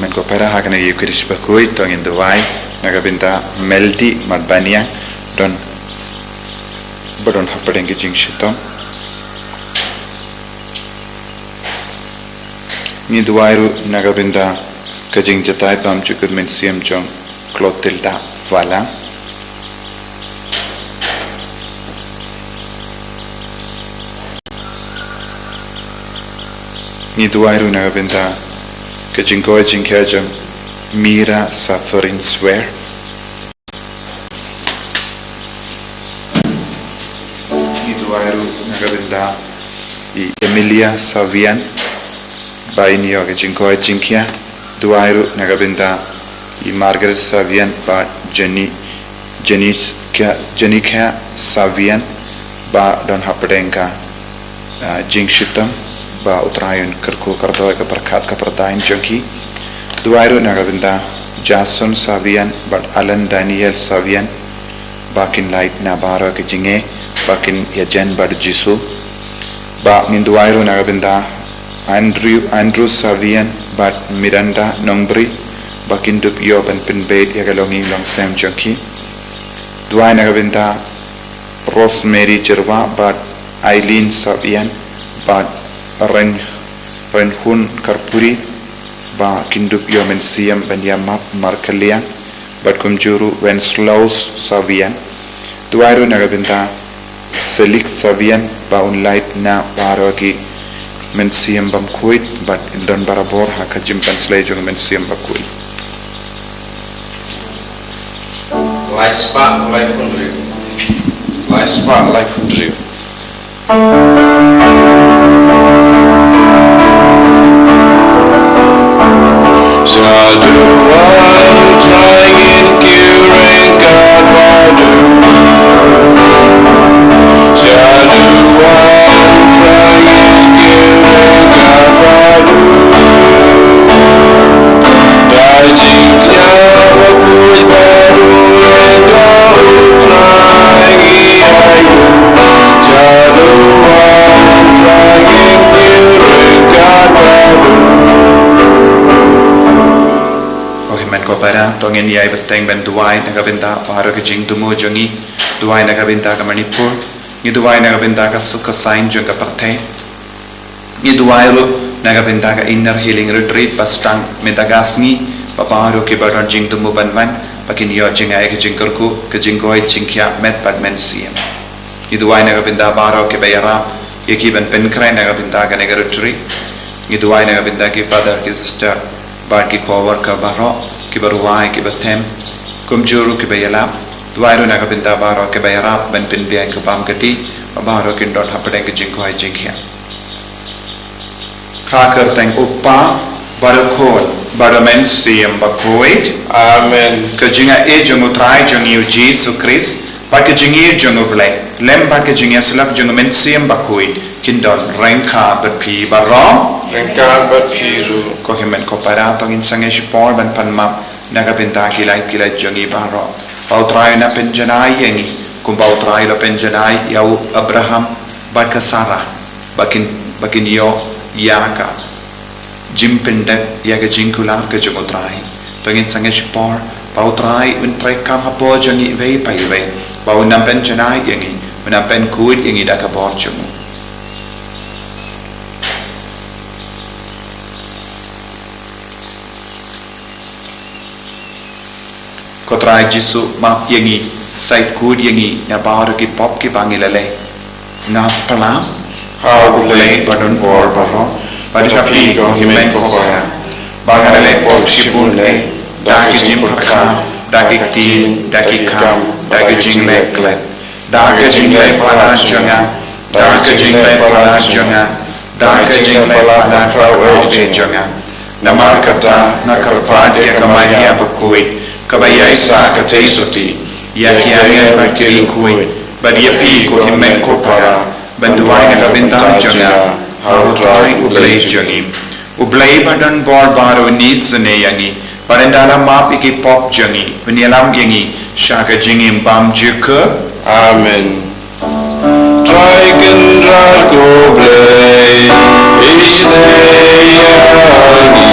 men ko para ha kana yu krish Bakhuid tong in Dubai nagabinta meldi madbania don badon hapadeng ki jing shitom ni Dubai ru nagabinta kajing jatai tam chukut men siam chong klotil da wala ni Dubai ru nagabinta kajing koi jing kajam mira suffering swear ni Dubai ru nagabinta I Emilia Savian by New York Jinkoi Jinkia, Duairu Nagabinda, I Margaret Savian, but Janika Savian, ba Don Hapadenka, Jingshitam, ba Utrayun Kirku Kardoika Perkat Kapardain Junkie, Duairu Nagabinda, Jason Savian, but Alan Daniel Savian, back in Light Nabara Kijinge, back in Yajan Bad Jisu, ba Minduairu Nagabinda. Andrew Savian but Miranda Nongbri Bakindup Yob and Pinbait Yagalongi Long Sam Junkie Dwayne Nagabinda Rosemary Jerva but Eileen Savian but Renhun Karpuri ba Kindup Yom and Siam Banyamap Markalian but Kumjuru Wenslaus Savian Dwayne Nagabinda Selik Savian ba Unlight Na Baroki men siam Bakhuid but don barabor ha kajim translate jong men siam Bakhuid Laispa life hundred Saduan trying curing God wadu Saduan trying curing God wadu Dajingnya Bakhuid baru Endau trying ayu Saduan trying curing God wadu ko para tongin yai beteng ben Dubai nagabinta paro ke jing tumo jongi Dubai nagabinta ka Manipur ni Dubai nagabinta ka Sukha Sain jong ka Parthe ni Dubai ro nagabinta ka Inner Healing Retreat pastang Metagasngi paparo ke baron jing tumo banwan pakin yo jing ai ke jing kurku ke jing koi jing kya met pat men siam ni Dubai nagabinta paro ke bayara yeki ben penkrai nagabinta ka nega retreat ni Dubai nagabinta ki father ki sister bar ki cover ka baro ki baruai ki batem kumjuru ki bayala Duairu nagabinda baro ki bayarap ben pin biang ki pam kati baro ki dot hapadeng ki jingkoi jingkhia khaker teng uppa barakol baramen siam Bakhuid Amen ka jinga e jungu trai jungu Jesus Christ pa ki jingi jungu blai lem pa ki jinga slap jungu men siam Bakhuid kindon rengkha berpi baro Rengkar berpiru ko himen ko para tong insange shipor ban panmap nagabinta kilai jongi baro pautrai na penjanai yengi kum pautrai lo penjanai yau Abraham bat Sarah bakin yo yaka jimpende yaga jingkula ke jomotrai tong insange shipor pautrai untrai kam hapo jongi vei pai vei bau na penjanai yengi na pen kuid yengi da ka bor jomu Kotrai Jisu map yengi sait kud yengi na baru ki pop ki bangilale na palam How late badon bor baro padisapi ko himen ko kora bangale pop shibule daki jim prakha daki tin daki kam daki jingle klet daki jingle pada jonga daki jingle pada jonga daki jingle pada krawe jonga namar kata nakarpad ya kamaya Bakhuid kabaya isa katesoti yakianya bakiri kuit badia pi ko himen ko para banduai na kabinta jonga hautrai ublai jongi ublai badan bor baro nisne yangi barendala map iki pop jongi benialam yangi shaka jingim bam juka Amen Traiken drago blai Ise yani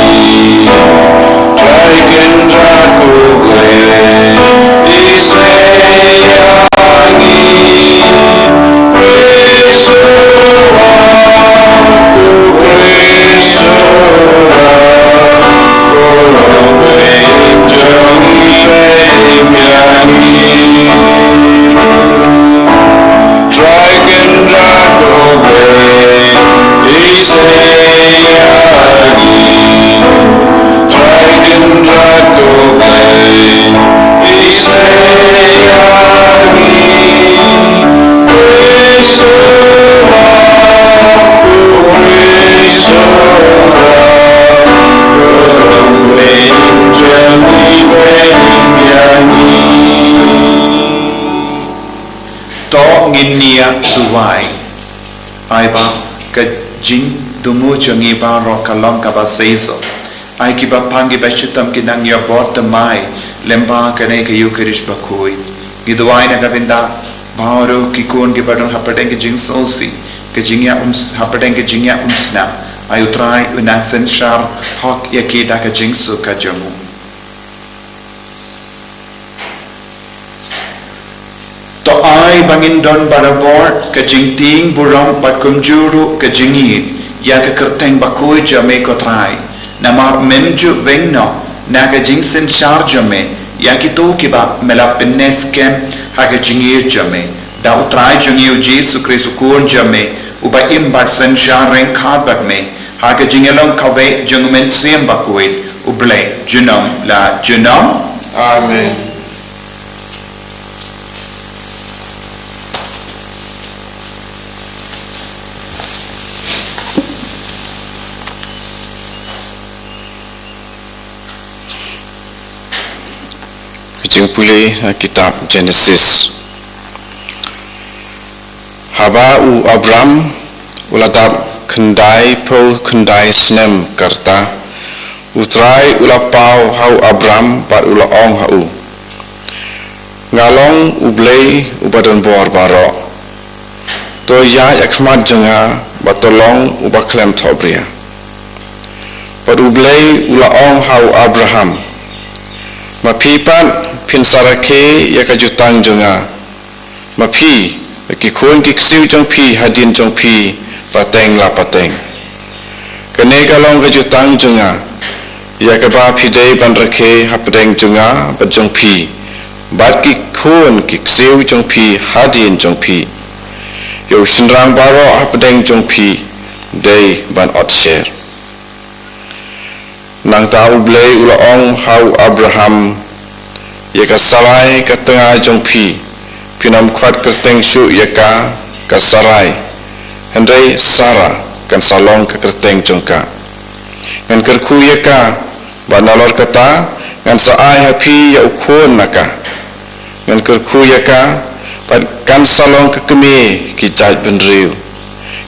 jing dumu jongi ba ro kalong ka ba seizo ai ki ba pangi ba chutam ki nang yo bot the mai lemba kane ke yu kerish Bakhuid gi duai na gabinda bauro ki kon ki badon hapateng ki jing sosi ke jingya hapateng ki jingya umsna ai utrai unan senshar hok yaki da ka jing su ka jomu to ai bangin don barabor ka jingting burong pat kumjuru ka jingi ya ka kerteng Bakhuid jame ko trai namar memju vengno na ka jingsen char jame ya ki to ki ba mela pinnes kem ha ka jingi jame da utrai jingi uji sukre sukun jame uba im bat sen char reng khat bat me ha ka jingelong khawe jungmen siem Bakhuid uble junam la junam Amen. Puli kitab Genesis. Haba u Abram uladap kendai po kendai snem karta utrai ulapau hau Abram pat ulaong hau ngalong ublei ubadon bor baro to ya akhmat janga batolong Mawkhlam Thohdieng pat ublei ulaong hau Abraham mapipat pinsarake yakajutang junga mapi kikun kiksiu jong pi hadin jong pi pateng la pateng kene kalong kajutang junga yakaba pidei banrake hapdeng junga bajong pi bat kikun kiksiu jong pi hadin jong pi yo shinrang baro hapdeng jong pi dei ban otsher nang tau blei ulaong hau Abraham yaka sarai ka tengah jongpi pinam khat kerteng su yaka ka sarai hendai Sarah kan salong ka kerteng jongka ngan kerku yaka banalor kata ngan saai hapi ya ukun naka ngan kerku yaka kan salong ka kemi ki jaj benriu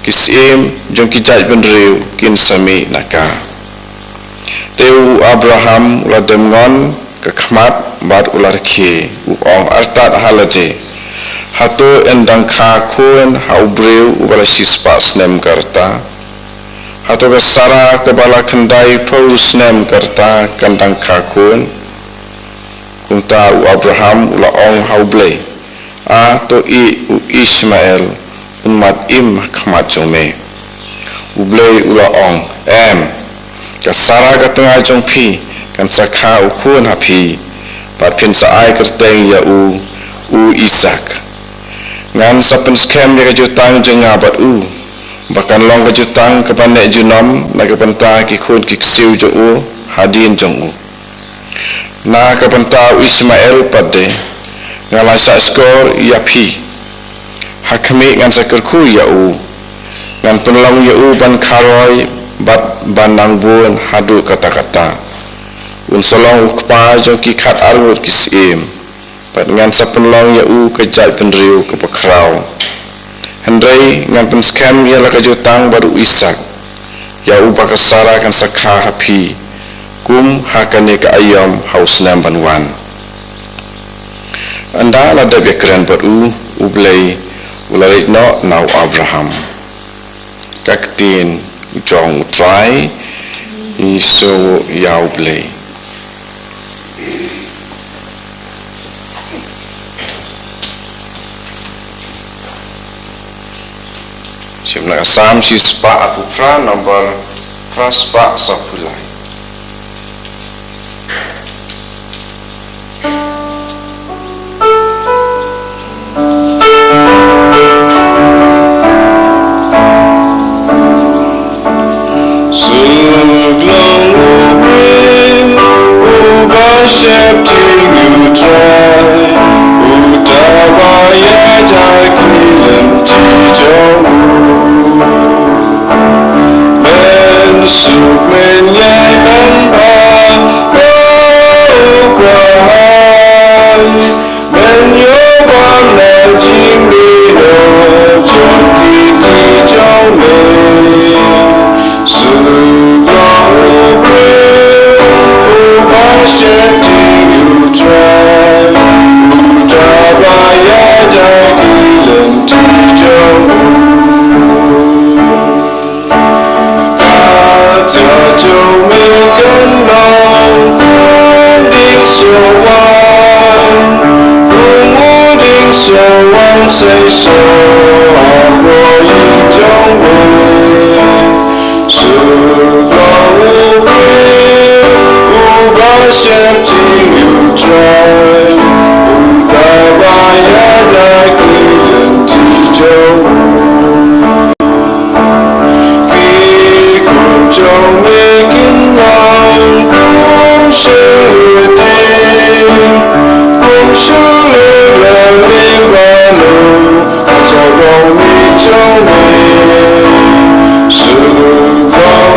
kisim jong ki jaj benriu kin sami naka teu Abraham uladem ngon kekhmat bat ular ki uong artat halade hatu endang kha kun haubreu ubala sispa snem karta hatu ke Sarah kebala kendai pau snem karta kandang kha kun kunta u Abraham ulaong hauble a to i u Ismail umat im khmat jome uble ulaong ka Sarah ka tengah jongpi kan sakha ukun hapi pat pin saai kerteng ya u Isaac ngan sapen skem ya kajutang jenga bat bahkan long kajutang kepanek junom na kepenta kikun kiksiu jo hadin jong na kepenta Ismail pade ngala sa skor ya pi hakmi ngan sakerku ya ngan penlong ya ban kharoi bat banang bun hadu kata-kata unsolong ukpa jong ki khat arut kisim pat ngan sapenlong ya kejat penriu ke pakrau hendai ngan pen scam ya la kajutang baru Ishak ya baka Sarah kan sakha hapi kum hakane ka ayam haus nam banwan anda la de bekran baru ublei ularit no nau Abraham kaktin jong try iso ya ublei Simna Sam si spa aku pra nomor praspa sapulai Suglong ubrim ubashepting you try utawaya jakilam tijong Sukmen yai ban ba kwahai men yo ban na jing bi no jong ki ti jong me say so for you don't win so accepting you try Utabaya dakilan tijo Kikun jong mekin lang Kung sulutin Kung sulutin Limbalo Asobong ni jong me Subawin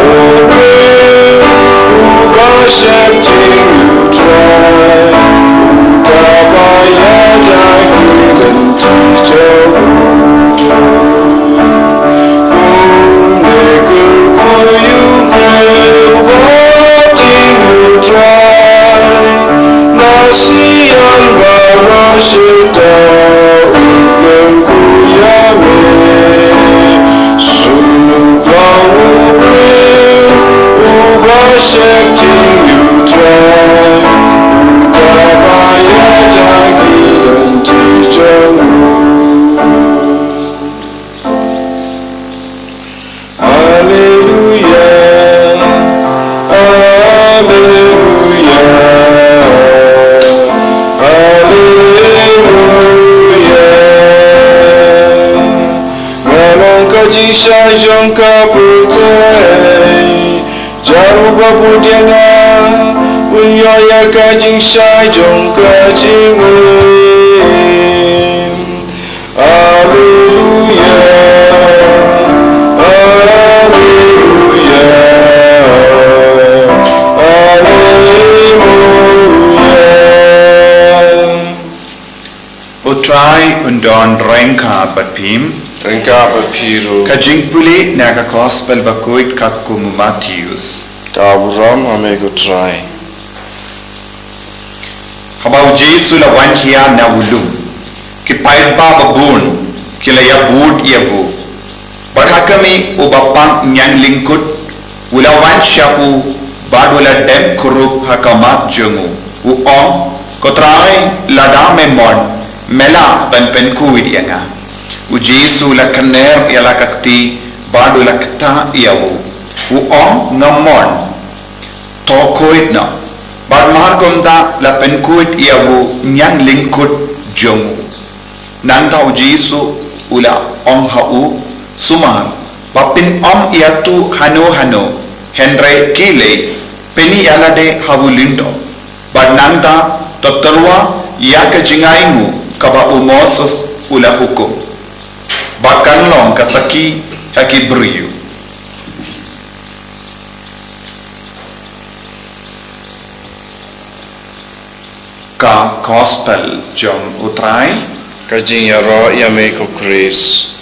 Accepting you try Utabaya dakilan tijo Kunekul kuyung lewating you try Nasiyan barasita Ugen kuyame Subawin Accepting you try Utabaya dakilan tijo Hallelujah Hallelujah Hallelujah Ngamong kajisa jong kaputay Jaruba budianga Unyoya kajing sai jong kajingwin Hallelujah Hallelujah Hallelujah Utrai undon rengka batpim Rengka bapiru Kajing puli naga gospel Bakhuid kakkumu Matthews Kaburam amego try Habau Jesu la wan hiya na ulum ki pait ba babun ki la ya bud yabu badhakami ubapang nyang lingkut ula wan shapu badula dem kurup hakamat jungu u om kotrai lada memon mela ban penkuid yanga u Jesu la kaner ya la kakti badula kta yabu u om ngamon tokoid na bad markonda la penkuid yabu nyang lingkut jungu nanda u Jesu ula om hau sumar bapin om iatu hano henry kile peni yalade havu lindo bad nanda totterwa ya ka jingaingu kaba u Moses ula hukum bakan long kasaki haki briyu ka gospel jom utrai Kajing yaro yame ko Chris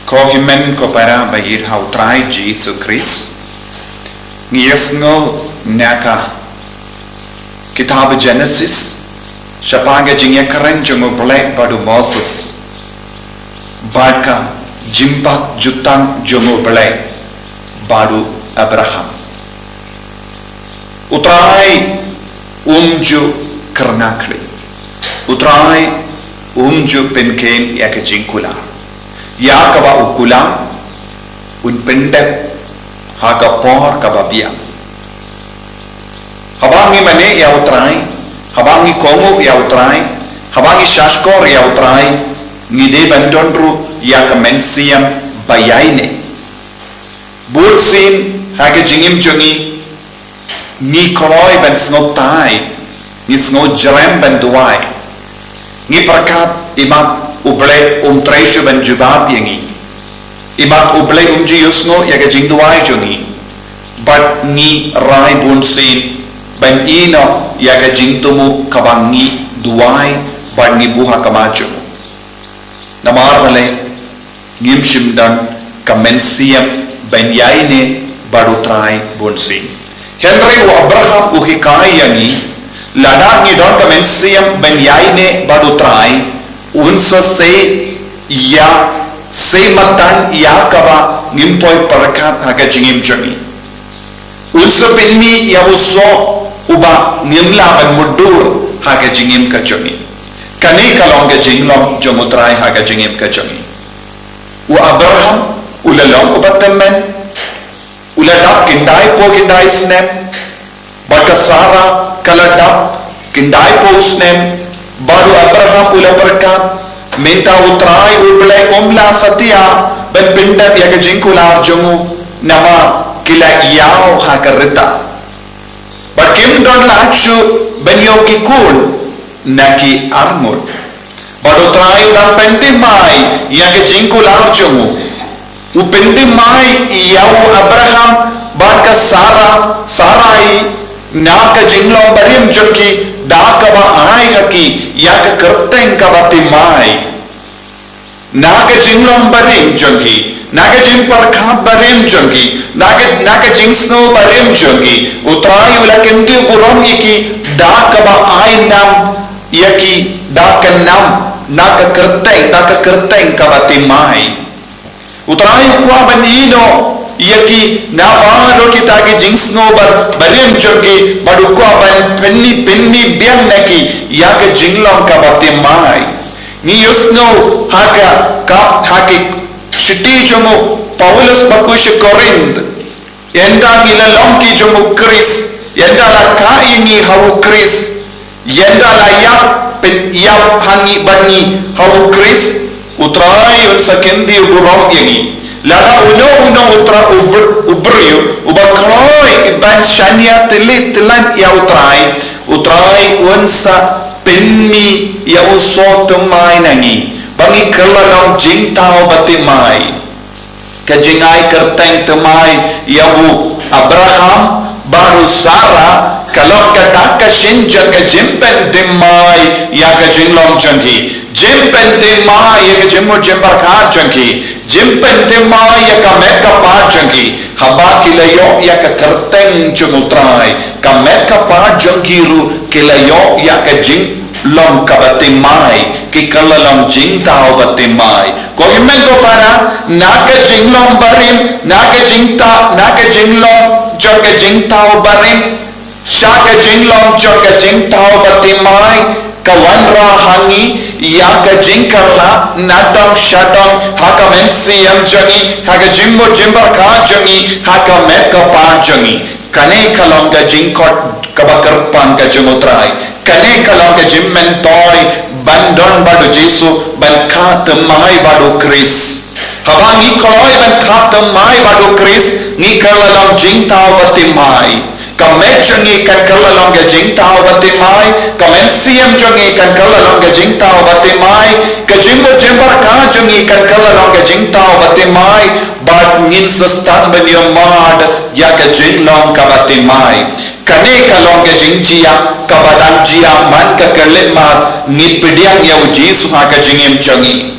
ko himen ko para bayir hau trai Jesus Christ ngiesngo naka kitab Genesis shapanga jingya karen jongo blek badu Moses badka jimpak jutang jongo blek badu Abraham utrai umju kernakli utrai umju penken yakajingkula ya kaba ukula un pendep haka por kaba biang habangi mane ya utrai habangi kongo ya utrai habangi shashkor ya utrai ngide bandondru ya kamensiam bayaine bursin haka jingim chungi ni koloi ben snotai ni sno jrem ben duai ni prakat imat uble treishu ben jubab yangi imat uble umji yusno yaga jingduai jungi but ni rai bunsin ben ino yaga jingtumu kabangi duai but ni buha kamajumu namar vale ngimshim dan kamensiam ben yaine badutrai bunsin henry wa Abraham uhikai yangi lada ni don kamensiam ben yaine badutrai unsa se ya se matan ya kaba ngimpoi parakat haga jingim jami Unsa pinmi ya uso uba ngimla ban mudur haga jingim ka jongi. Kane kalong ga jinglong jomutrai haga jingim ka jongi. U Abraham ulalong ubatemen uladap kindai po kindai snem baka Sarah kaladap kindai po snem baru Abraham ula berkat minta utrai ulai omla setia ben pindat ya ke jingkular jongu nama kila iau hakarita bakim don lachu ben yoki kun naki armud baru utrai dan pentimai ya ke jingkular jongu upendimai iau Abraham baka Sarai naka jinglong barim joki daka ba ai haki yak kerteng kabatimai naga jinglong barim joki naga jing parkha barim joki naga jing snow barim joki utrai ula kendi urom yaki daka ba ai nam yaki daka nam naga kerteng kabatimai utrai kwa banino yaki na wahalo kita ki jingsno barim jogi baduko ban penni bian naki yak jinglong ka batimai ni yusno haki shiti jomo Paulus bakush Korinth yenda gilalong ki jomo Chris yenda la kai ni hawu Chris yenda la yak pen yak hangi bani hawu Chris utrai unsa kendi uburom yagi lada uno utra ubriu ubakhloi ban shania tilan ya utrai unsa penmi ya usot mai nangi bangi kerlalong jingtau batimai kajingai kerteng temai ya bu Abraham baru Sarah kalau kata kashinja ke jimpen demai ya ke jinglong jangki jimpen demai ya ke jimur jembar kha jangki jimpen demai ya ka meka pa jangki haba kilayo ya ke kerteng jumutrai ka meka pa jangki ru kilayo ya ke jinglong kabatimai ki kalalong jingtao batimai ko himen ko para naga jinglong barim naga jinglong joga jingtao barim Shaka jinglong choka jingtao batimai kawanra hangi yaka jingkarla natong shatong haka mensiyam jongi haka jimbo jimbar ka jongi haka mekka pan jongi kane kalonga jingkot kabakar pan ka jumutrai kane kalonga jimmen toy bandon badu Jesu ban ka temai badu Chris habangi koloi ban ka temai badu Chris ni kalalong jingtao batimai kamet jongi kan kalalong ga jingtao batimai kamen siam jongi kan kalalong ga jingtao batimai ka jimbo jembar ka jongi kan kalalong ga jingtao batimai bat ngin sastan banyo mad ya ka jinglong ka batimai kane kalong ga jingjia ka badang jia man ka kerlet mat ngit pediang ya Jesu ha ka jingem jongi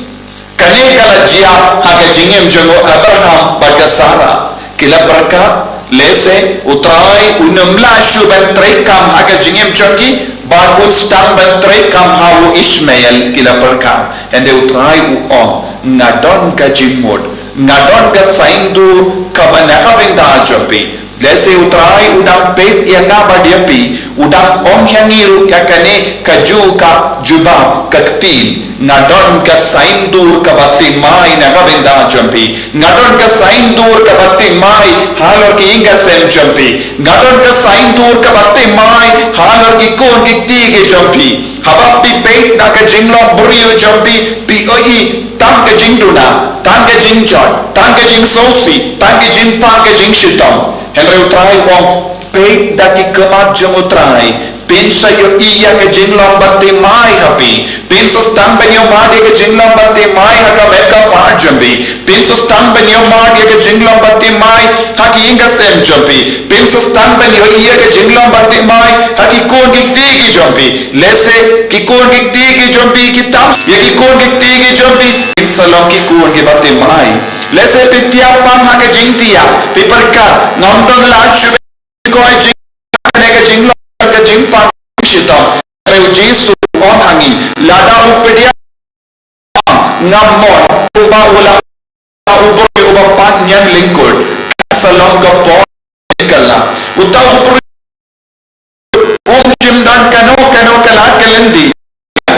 kane kala jia ha ka jingem jongo Abraham baka Sarah kila berkat lese utrai unamla shuban trekam haga jingem jongi bakun stang ban trekam hawu Ismail kila perkam ende utrai uom ngadon ka jimod ngadon ka saindu kabana kabenda jopi lese utrai udang pet yang ngabadiapi udang om yangiru yakane kaju ka jubab kaktin ngadon ka saindur ka batimai na kabenda jompi ngadon ka saindur ka batimai halor ki inga sem jompi ngadon ka saindur ka batimai halor ki kon ki tige jompi habab pi pet na ka jinglong buriu jompi pi oi tam ka jingduna tam ka jingchot tam ka jingsosi tam ka jingpa ka jingshitong henry utrai wong pet daki kemat jomutrai pensa yo iya ke jinglong batimai hapi pensa stamben yo madi ke jinglong batimai haka meka parjambi pensa stamben yo madi ke jinglong batimai haki inga sem jompi pensa stamben yo iya ke jinglong batimai haki kon gikti jompi lese ki kon gikti jompi kitam ye ki kon gikti jompi pensa long ki kon ge batimai lese pitiap pam haka jingtia piperka ngomdon la chube ko ke jinglong jingpa shitong reu Jesu onangi lada upedia ngamon uba ula ubor uba pan yang lingkul salong ka po kal la utau Jim dan kano kalat kalendi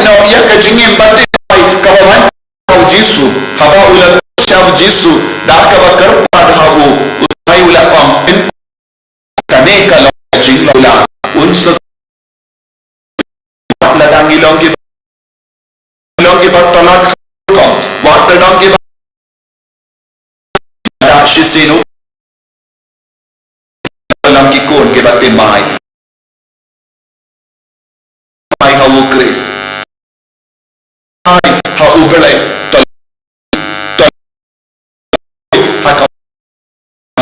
no ya ka jingin batte kawan kau jisu haba ulat syab jisu dah ka bakar pad habu utai ulat pam in kane kalau jing la unsa ladangi longi batalak ko wat longi da shisinu longi kon ke batte mai how grace how ubelai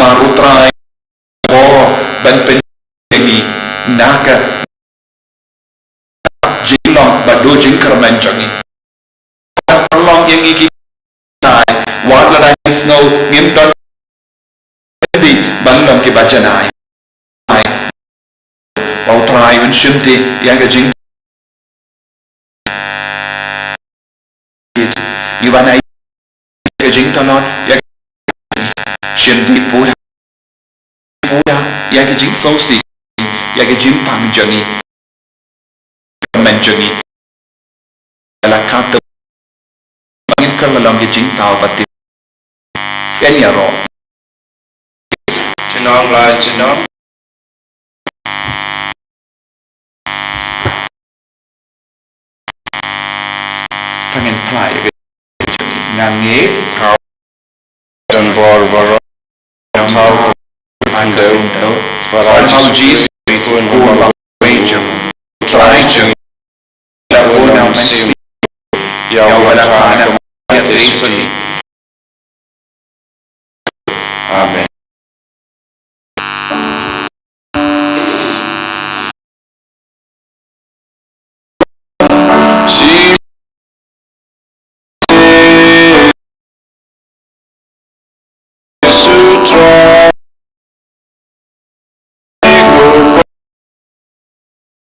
marutrai or ban penini naga jinglong badu jingkerman jangi long yang iki nai wala dai snow ngim don di banlong ki bajanai ai au trai un shimti yang jing Iwana jing talon ya shimti pura ya jing sosi ya jing pang jangi menjangi la kata mangin kerlalong jing tau bati yan ya ro chinong la chinong tangin plai ngangi kau dan bor tau andau warau jis pun bor major try to la bona sim ya wala kana ya trisoni amen